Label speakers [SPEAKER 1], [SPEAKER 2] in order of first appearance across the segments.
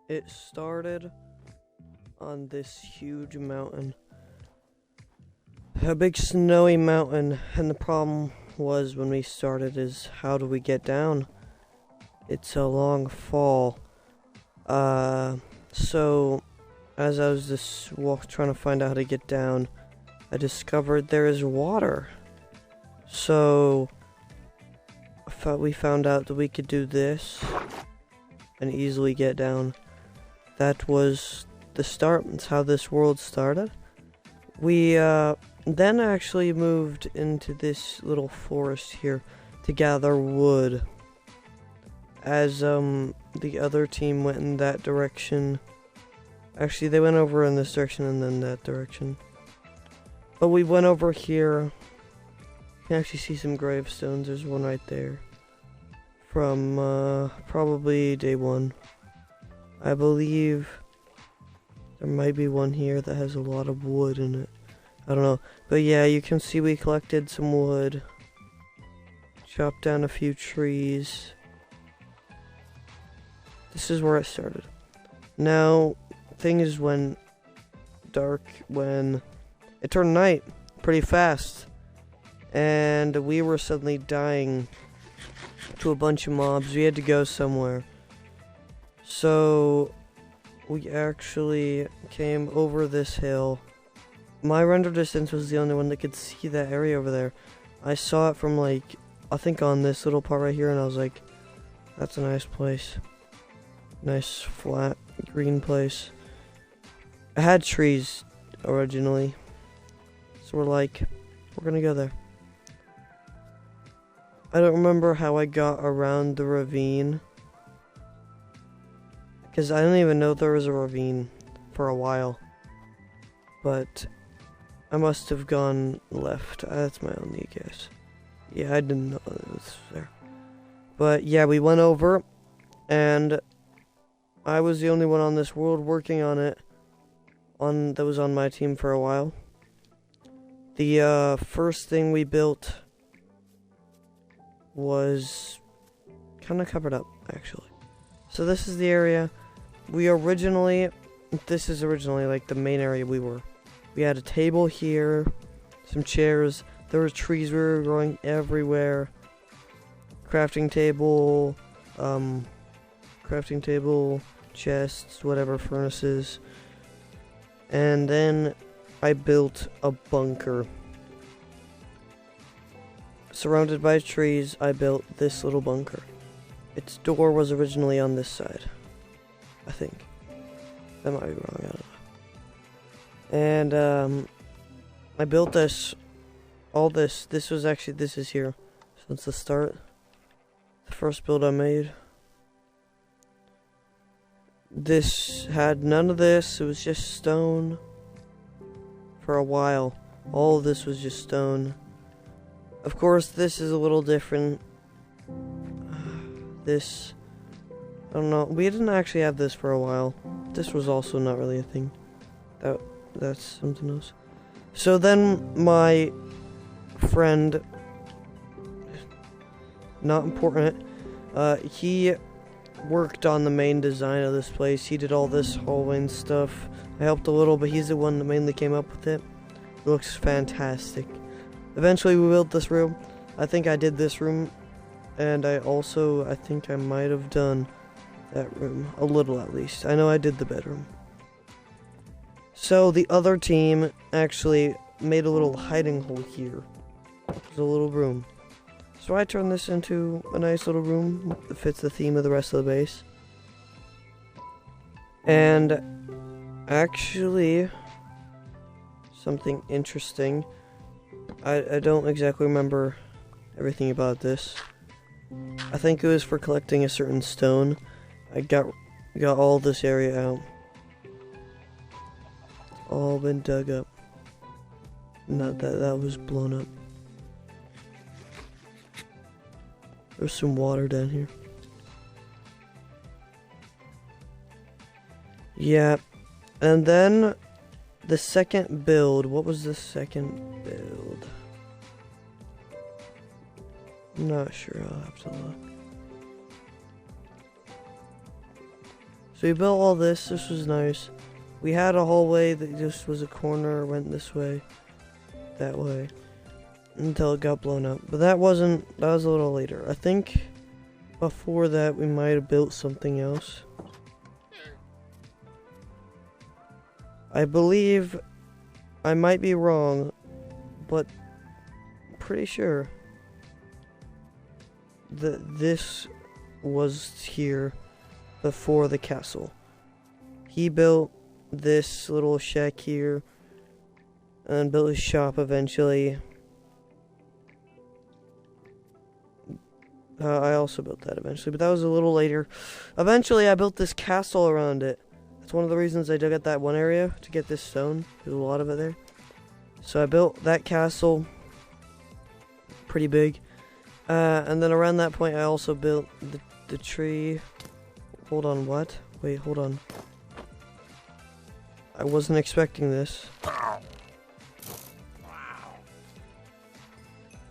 [SPEAKER 1] It started on this huge mountain. A big snowy mountain, and the problem was when we started is how do we get down? It's a long fall. So as I was just trying to find out how to get down, I discovered there is water. So we found out that we could do this and easily get down. That was the start. That's how this world started. We then actually moved into this little forest here to gather wood. As the other team went in that direction. Actually, they went over in this direction and then that direction. But we went over here. You can actually see some gravestones. There's one right there. From probably day one. I believe there might be one here that has a lot of wood in it. I don't know. But yeah, you can see we collected some wood. Chopped down a few trees. This is where it started. Now, things went dark when it turned night pretty fast. And we were suddenly dying to a bunch of mobs. We had to go somewhere. So we actually came over this hill. My render distance was the only one that could see that area over there. I saw it from like, I think on this little part right here, and I was like, that's a nice place. Nice flat green place. It had trees originally. So we're like, we're gonna go there. I don't remember how I got around the ravine. Because I didn't even know there was a ravine for a while. But I must have gone left. That's my only guess. Yeah, I didn't know it was there. But yeah, we went over. And I was the only one on this world working on it. That was on my team for a while. The first thing we built was kind of covered up, actually. So this is the area. This is originally like the main area we were. We had a table here, some chairs. There were trees we were growing everywhere. Crafting table, chests, whatever, furnaces. And then I built a bunker. Surrounded by trees, I built this little bunker. Its door was originally on this side, I think. That might be wrong, I don't know. And I built this, this is here. So it's the start. The first build I made. This had none of this, it was just stone. For a while, all of this was just stone. Of course, this is a little different. This, I don't know, we didn't actually have this for a while. This was also not really a thing. That's something else. So then my friend, not important, he worked on the main design of this place. He did all this hallway and stuff. I helped a little, but he's the one that mainly came up with it. It looks fantastic. Eventually we built this room. I think I did this room, and I think I might have done that room. A little at least. I know I did the bedroom. So the other team actually made a little hiding hole here. There's a little room. So I turned this into a nice little room that fits the theme of the rest of the base. And actually, something interesting. I don't exactly remember everything about this. I think it was for collecting a certain stone. I got all this area out. It's all been dug up. Not that was blown up. There's some water down here. Yeah. And then the second build. What was the second build? I'm not sure. I'll have to look. So we built all this. This was nice. We had a hallway that just was a corner, went this way, that way, until it got blown up. But that was a little later. I think before that we might have built something else. I believe, I might be wrong, but pretty sure that this was here before the castle. He built this little shack here and built his shop eventually. I also built that eventually, but that was a little later. Eventually I built this castle around it. That's one of the reasons I dug at that one area, to get this stone. There's a lot of it there. So I built that castle, pretty big. And then around that point I also built the tree. Hold on, what? Wait, hold on. I wasn't expecting this.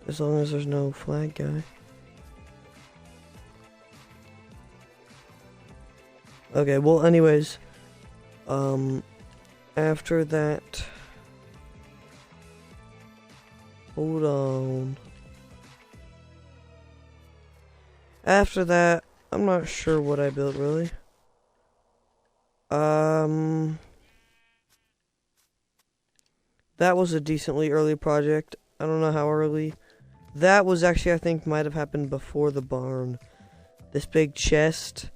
[SPEAKER 1] As long as there's no flag guy. Okay, well anyways, after that, hold on. After that, I'm not sure what I built really. That was a decently early project. I don't know how early. That was actually, I think, might have happened before the barn. This big chest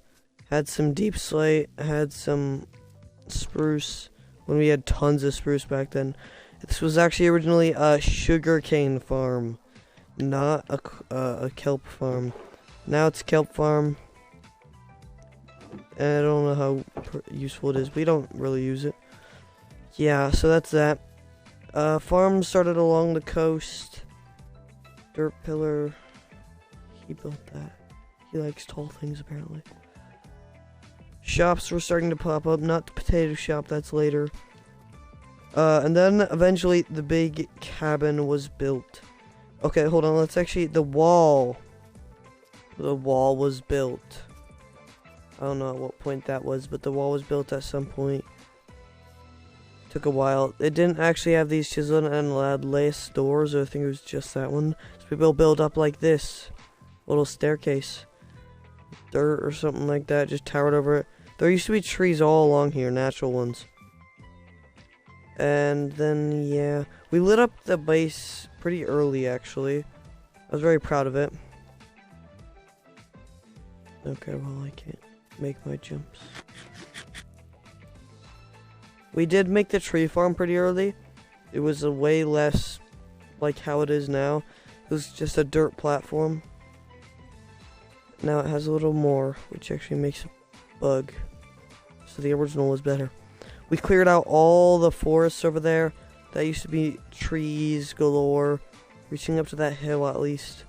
[SPEAKER 1] had some deep slate, had some spruce, when we had tons of spruce back then. This was actually originally a sugarcane farm, not a kelp farm. Now it's a kelp farm, and I don't know how useful it is. We don't really use it. Yeah, so that's that. Farm started along the coast. Dirt pillar. He built that. He likes tall things, apparently. Shops were starting to pop up. Not the potato shop, that's later. And then eventually the big cabin was built. Okay, hold on. Let's actually... The wall was built. I don't know at what point that was, but the wall was built at some point. Took a while. It didn't actually have these chiseled and lattice doors, or I think it was just that one. So people build up like this. Little staircase. Dirt or something like that, just towered over it. There used to be trees all along here, natural ones. And then, yeah, we lit up the base pretty early, actually. I was very proud of it. Okay, well, I can't make my jumps. We did make the tree farm pretty early. It was a way less like how it is now. It was just a dirt platform. Now it has a little more, which actually makes it bug. So the original was better. We cleared out all the forests over there. That used to be trees galore, reaching up to that hill at least.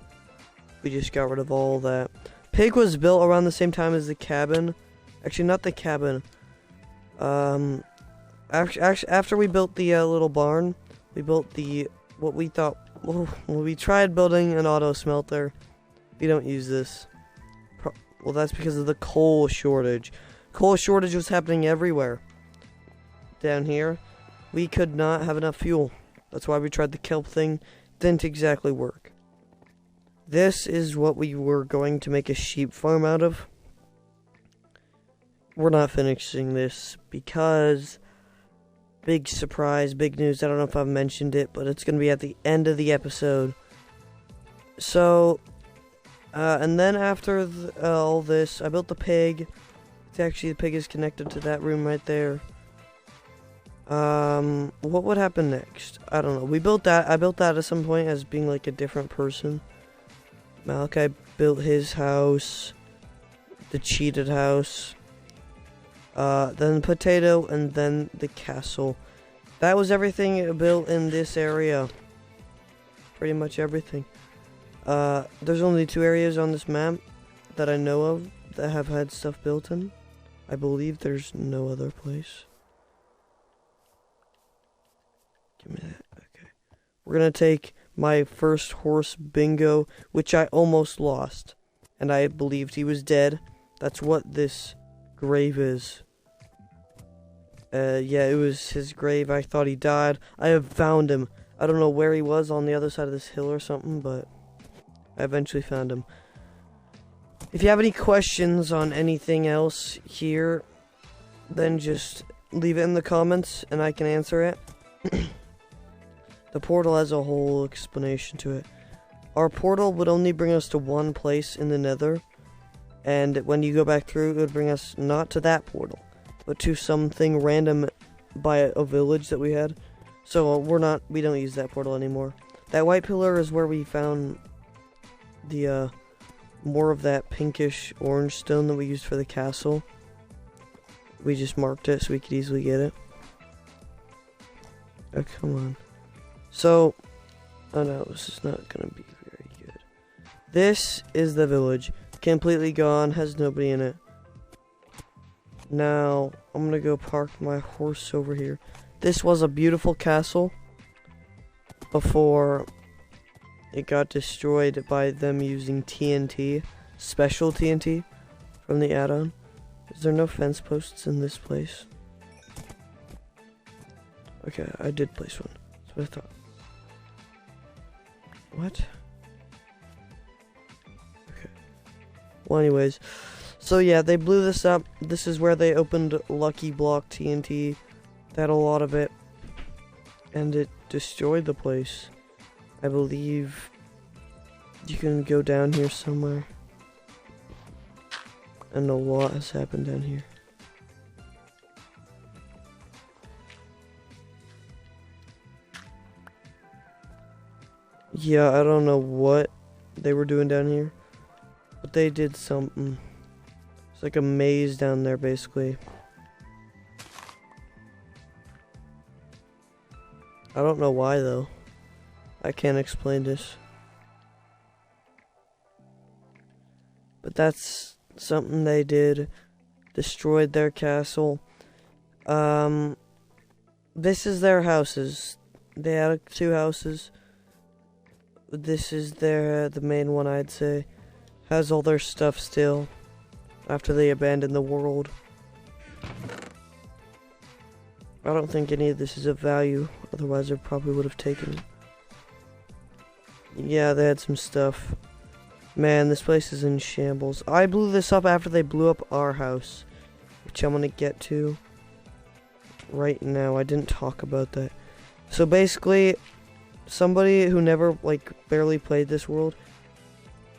[SPEAKER 1] We just got rid of all that. Pig was built around the same time as the cabin. Actually, not the cabin. After we built the little barn, we built what we thought. Well, we tried building an auto smelter. We don't use this. Well, that's because of the coal shortage. Coal shortage was happening everywhere. Down here, we could not have enough fuel. That's why we tried the kelp thing. Didn't exactly work. This is what we were going to make a sheep farm out of. We're not finishing this because, big surprise, big news. I don't know if I've mentioned it, but it's going to be at the end of the episode. So, and then after all this, I built the pig. Actually, the pig is connected to that room right there. What would happen next? I don't know. We built that. I built that at some point as being like a different person. Malachi built his house. The cheated house. Then potato, and then the castle. That was everything built in this area. Pretty much everything. There's only 2 areas on this map that I know of that have had stuff built in. I believe there's no other place. Give me that. Okay. We're gonna take my first horse, Bingo, which I almost lost. And I believed he was dead. That's what this grave is. Yeah, it was his grave. I thought he died. I have found him. I don't know where he was, on the other side of this hill or something, but I eventually found him. If you have any questions on anything else here, then just leave it in the comments and I can answer it. The portal has a whole explanation to it. Our portal would only bring us to one place in the Nether, and when you go back through, it would bring us not to that portal, but to something random by a village that we had. So we don't use that portal anymore. That white pillar is where we found the more of that pinkish orange stone that we used for the castle. We just marked it so we could easily get it. Oh, come on. So, oh no, this is not gonna be very good. This is the village. Completely gone, has nobody in it. Now, I'm gonna go park my horse over here. This was a beautiful castle before it got destroyed by them using TNT, special TNT from the add-on. Is there no fence posts in this place? Okay, I did place one. That's what I thought. What? Okay. Well, anyways. So yeah, they blew this up. This is where they opened Lucky Block TNT. They had a lot of it. And it destroyed the place. I believe you can go down here somewhere. And a lot has happened down here. Yeah, I don't know what they were doing down here, but they did something. It's like a maze down there, basically. I don't know why, though. I can't explain this. But that's something they did. Destroyed their castle. This is their houses. They had 2 houses. This is the main one, I'd say. Has all their stuff still after they abandoned the world. I don't think any of this is of value, otherwise I probably would have taken it. Yeah, they had some stuff. Man, this place is in shambles. I blew this up after they blew up our house, which I'm gonna get to right now. I didn't talk about that. So basically, somebody who never, barely played this world,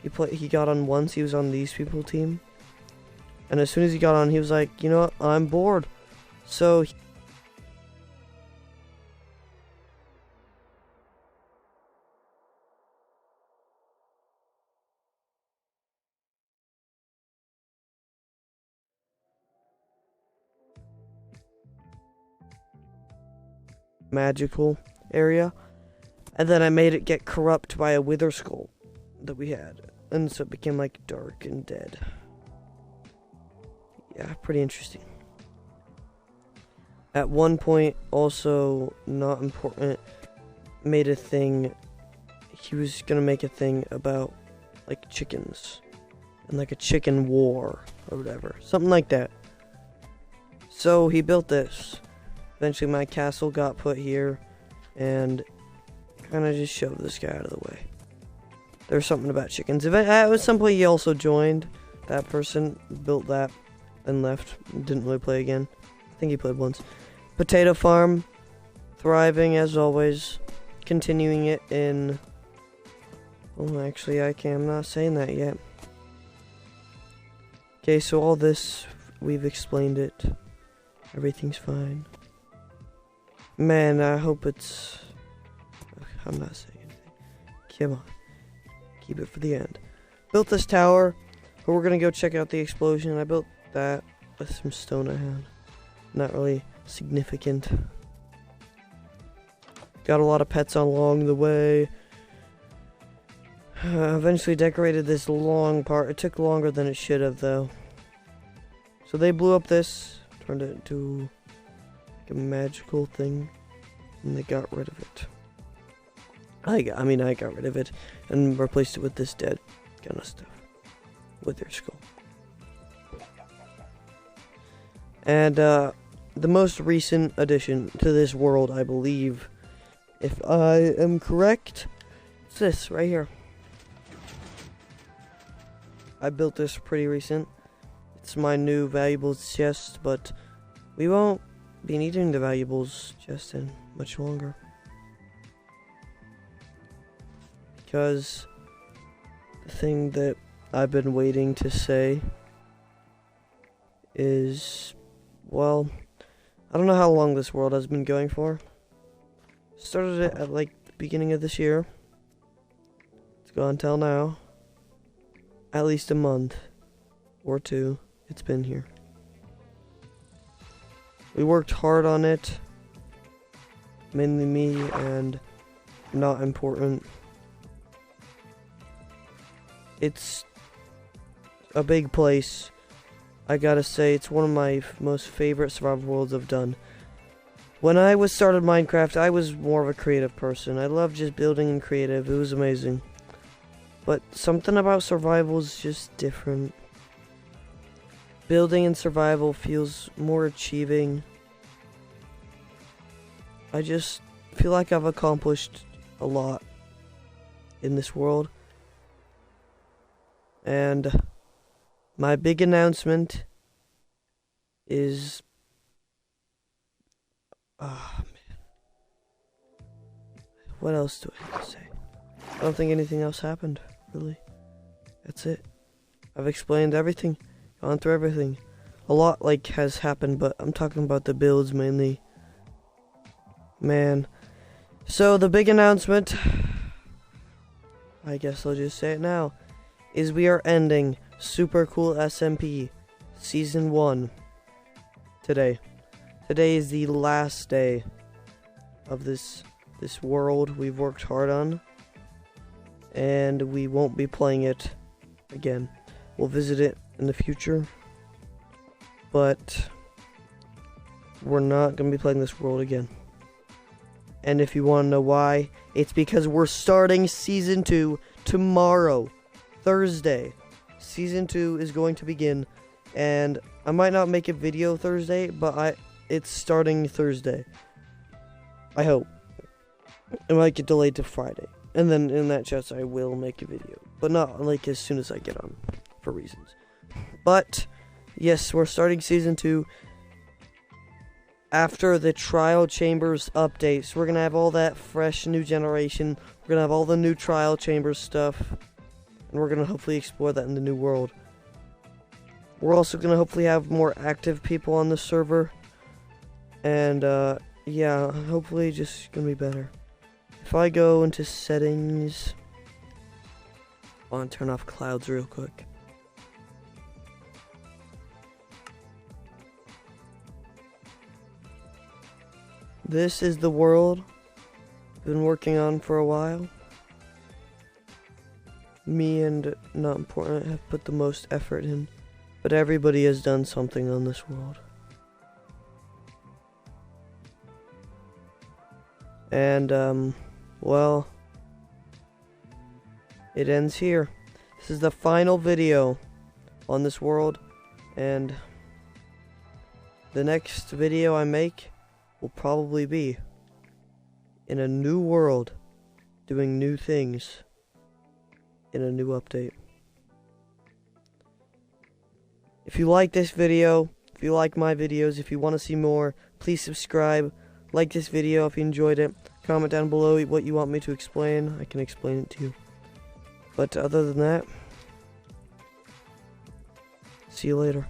[SPEAKER 1] he got on once. He was on these people team, and as soon as he got on, he was like, you know what, I'm bored. So magical area, and then I made it get corrupt by a wither skull that we had, and so it became like dark and dead. Yeah, pretty interesting. At one point, also not important, made a thing. He was gonna make a thing about like chickens and like a chicken war or whatever, something like that. So he built this. Eventually my castle got put here, and kind of just shoved this guy out of the way. There's something about chickens. At some point he also joined. That person built that and left. Didn't really play again. I think he played once. Potato farm, thriving as always. Continuing it in... Oh, actually I'm not saying that yet. Okay, so all this, we've explained it. Everything's fine. Man, I hope it's... I'm not saying anything. Come on. Keep it for the end. Built this tower, but we're gonna go check out the explosion. I built that with some stone I had. Not really significant. Got a lot of pets along the way. Eventually decorated this long part. It took longer than it should have, though. So they blew up this, turned it into a magical thing, and they got rid of it. I got rid of it and replaced it with this dead kind of stuff with their skull. And the most recent addition to this world, I believe, if I am correct, it's this right here. I built this pretty recent. It's my new valuables chest, but we won't be needing the valuables chest in much longer. Because the thing that I've been waiting to say is, well, I don't know how long this world has been going for. Started it at like the beginning of this year. It's gone till now. At least a month or two it's been here. We worked hard on it. Mainly me and not important. It's a big place. I gotta say, it's one of my most favorite survival worlds I've done. When I started Minecraft, I was more of a creative person. I loved just building and creative. It was amazing. But something about survival is just different. Building and survival feels more achieving. I just feel like I've accomplished a lot in this world. And my big announcement is... ah, man. What else do I have to say? I don't think anything else happened, really. That's it. I've explained everything, gone through everything. A lot, like, has happened, but I'm talking about the builds mainly. Man. So, the big announcement, I guess I'll just say it now, is we are ending Super Cool SMP Season 1 today. Today is the last day of this world we've worked hard on, and we won't be playing it again. We'll visit it in the future, but we're not going to be playing this world again. And if you want to know why, it's because we're starting Season 2 tomorrow, Thursday. Season 2 is going to begin, and I might not make a video Thursday, but it's starting Thursday. I hope. It might get delayed to Friday. And then in that chest I will make a video. But not like as soon as I get on, for reasons. But, yes, we're starting Season 2 after the Trial Chambers updates. We're going to have all that fresh new generation. We're going to have all the new Trial Chambers stuff. And we're going to hopefully explore that in the new world. We're also going to hopefully have more active people on the server. And, yeah, hopefully just going to be better. If I go into settings, I want to turn off clouds real quick. This is the world I've been working on for a while. Me and Not Important have put the most effort in, but everybody has done something on this world. And, well, it ends here. This is the final video on this world, and the next video I make will probably be in a new world, doing new things in a new update. If you like this video, if you like my videos, if you want to see more, please subscribe. Like this video if you enjoyed it. Comment down below what you want me to explain. I can explain it to you. But other than that, see you later.